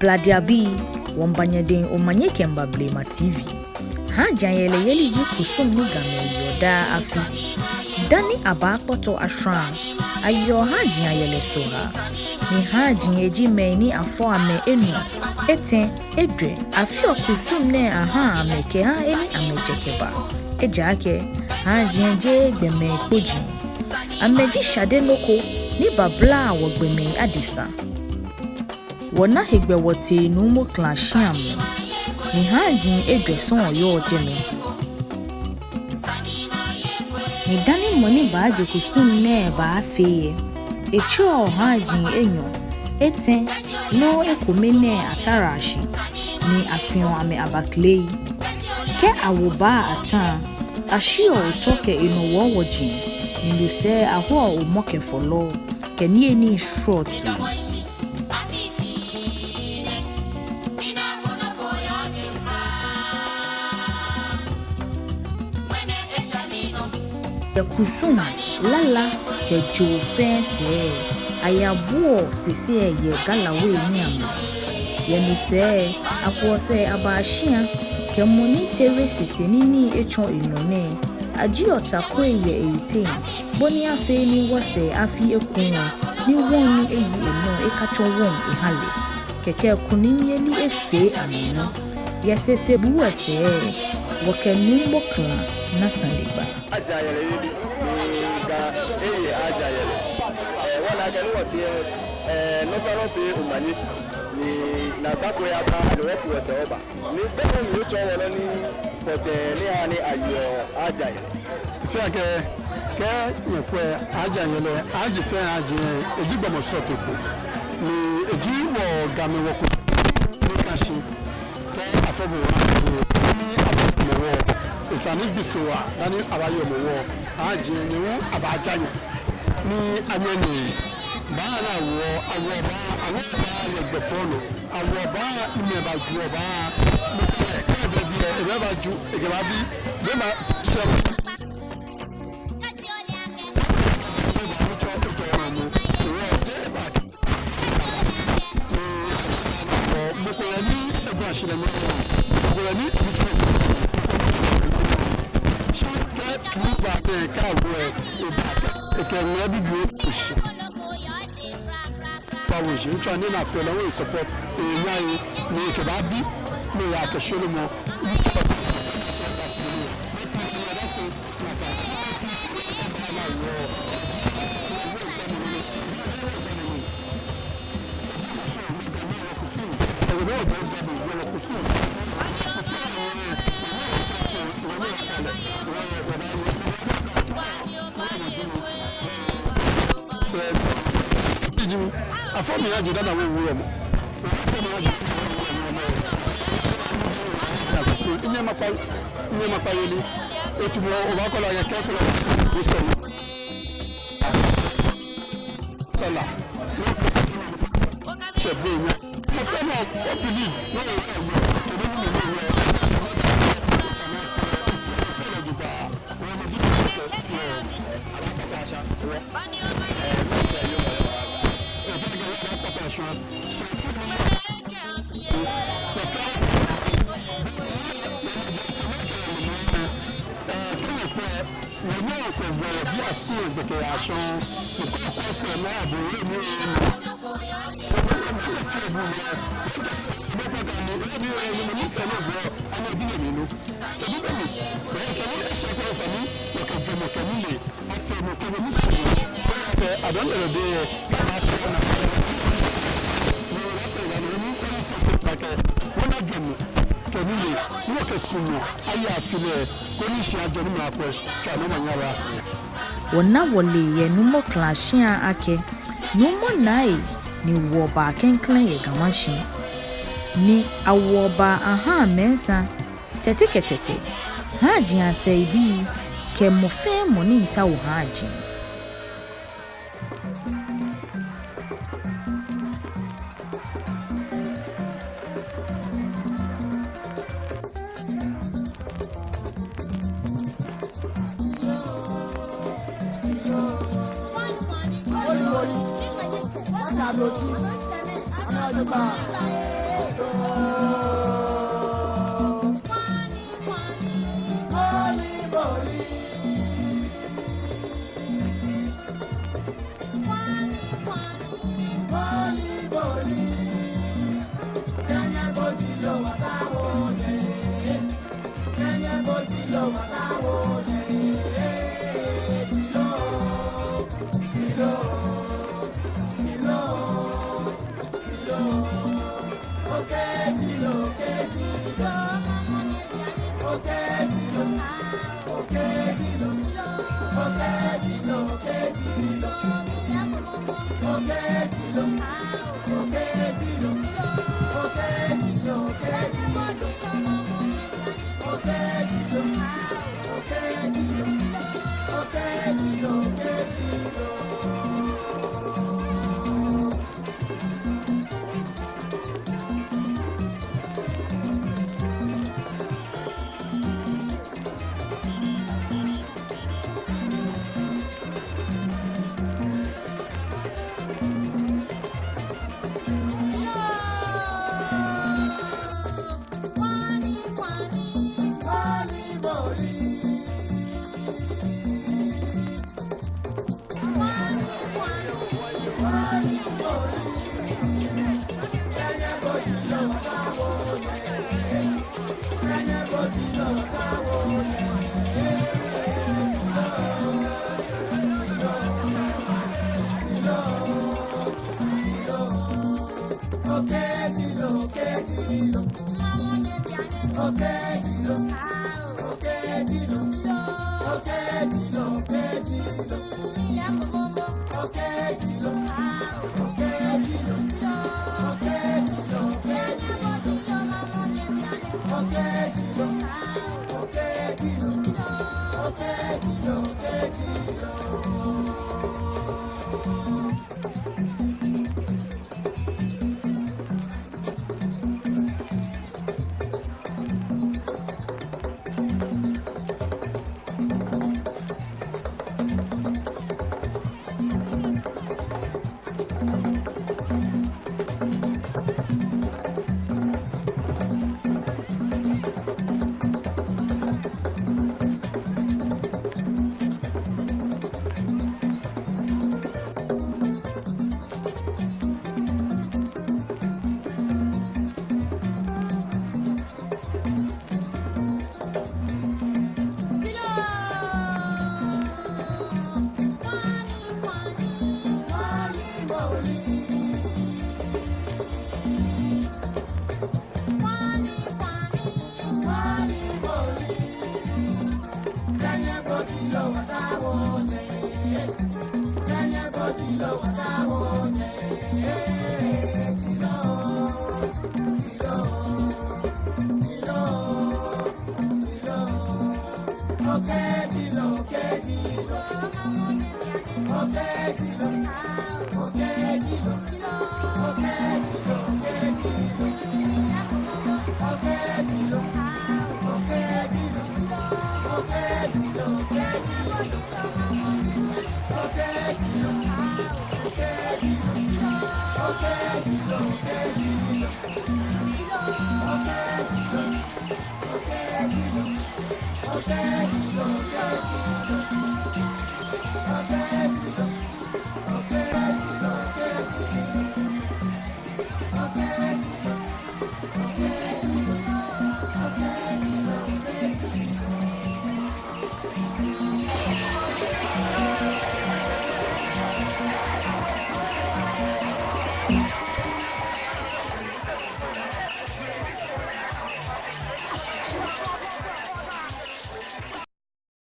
Bladiabi, Wambanyadin Omanye Kemba Blema TV. Hajan yele yeli ji kusum ni game yoda afi. Dani abapoto ashran. Ayo hajan yele soha. Ni hajan yeji meni afo ame enu. Eten, edre, afio kusum ne aha ameke ha eni amechekeba. Ejake, hajan je gbeme koji. Ameji shade loko ni babla wagbeme adisa. Wana hegbe wote numo klashiam. Ni hajin edreson yo jeme. Ni dani moni baaje kusum ne ba feye. Echo hajin enyo. Eten no ekumene atarashi. Ni afion ame abaklei. Ke awoba atan. Ashio utoke ino wawojin. Ni luse ahua umoke folo. Ke niye ni shrotu. Kusum lala ke jo fense ayabuo sisi ye galawe ni amu ye no se akwo se abashia ke moni tere sisi nini echon inone aji otako ye 18 boni afe ni wose afi ekun ni won ni eyi eno ekacho won ihale keke kuninye ni efe amino ye sese buwese wakenu bokla na sandiba ajayele yidi ga ajayele wala ga no be no faro pe umani ni na bako ya ba lo ku ese oba ni be ni cho wala ni pote ni ani ayo ajayele fi ake ke ye ku ajayele aji fe aji eji gbo mo so to ko ni eji wo ga me wo ko ni kashi ke afobo ni afobo wo Isanis bisoa dani abayo mowo aje nyewu abajanya ni anyeni ba na wo awo ba ye gbefono awo ba ime ba ju ba mo ke be bi e ba ju e ba bi be ma se mo ko ni e ba shile mo ko ni Trupa pe kawo e ke no bi bi o shi fawo shi ncho ni na fe lo we support e nyaye ni ke ba bi ni ya ke sholo mo Afomi aje dada we wuro mo Nye mapa yeli etumo obakola ya kekolo isto sala chef we mo fe mo opini no Wona wole ye numo klashia ake numo nai ni woba kenklen ye Gamashie ni awoba aha mensa teteketete haji asai bi ke mofe moni nta wo haji Ori, I'm not Okay,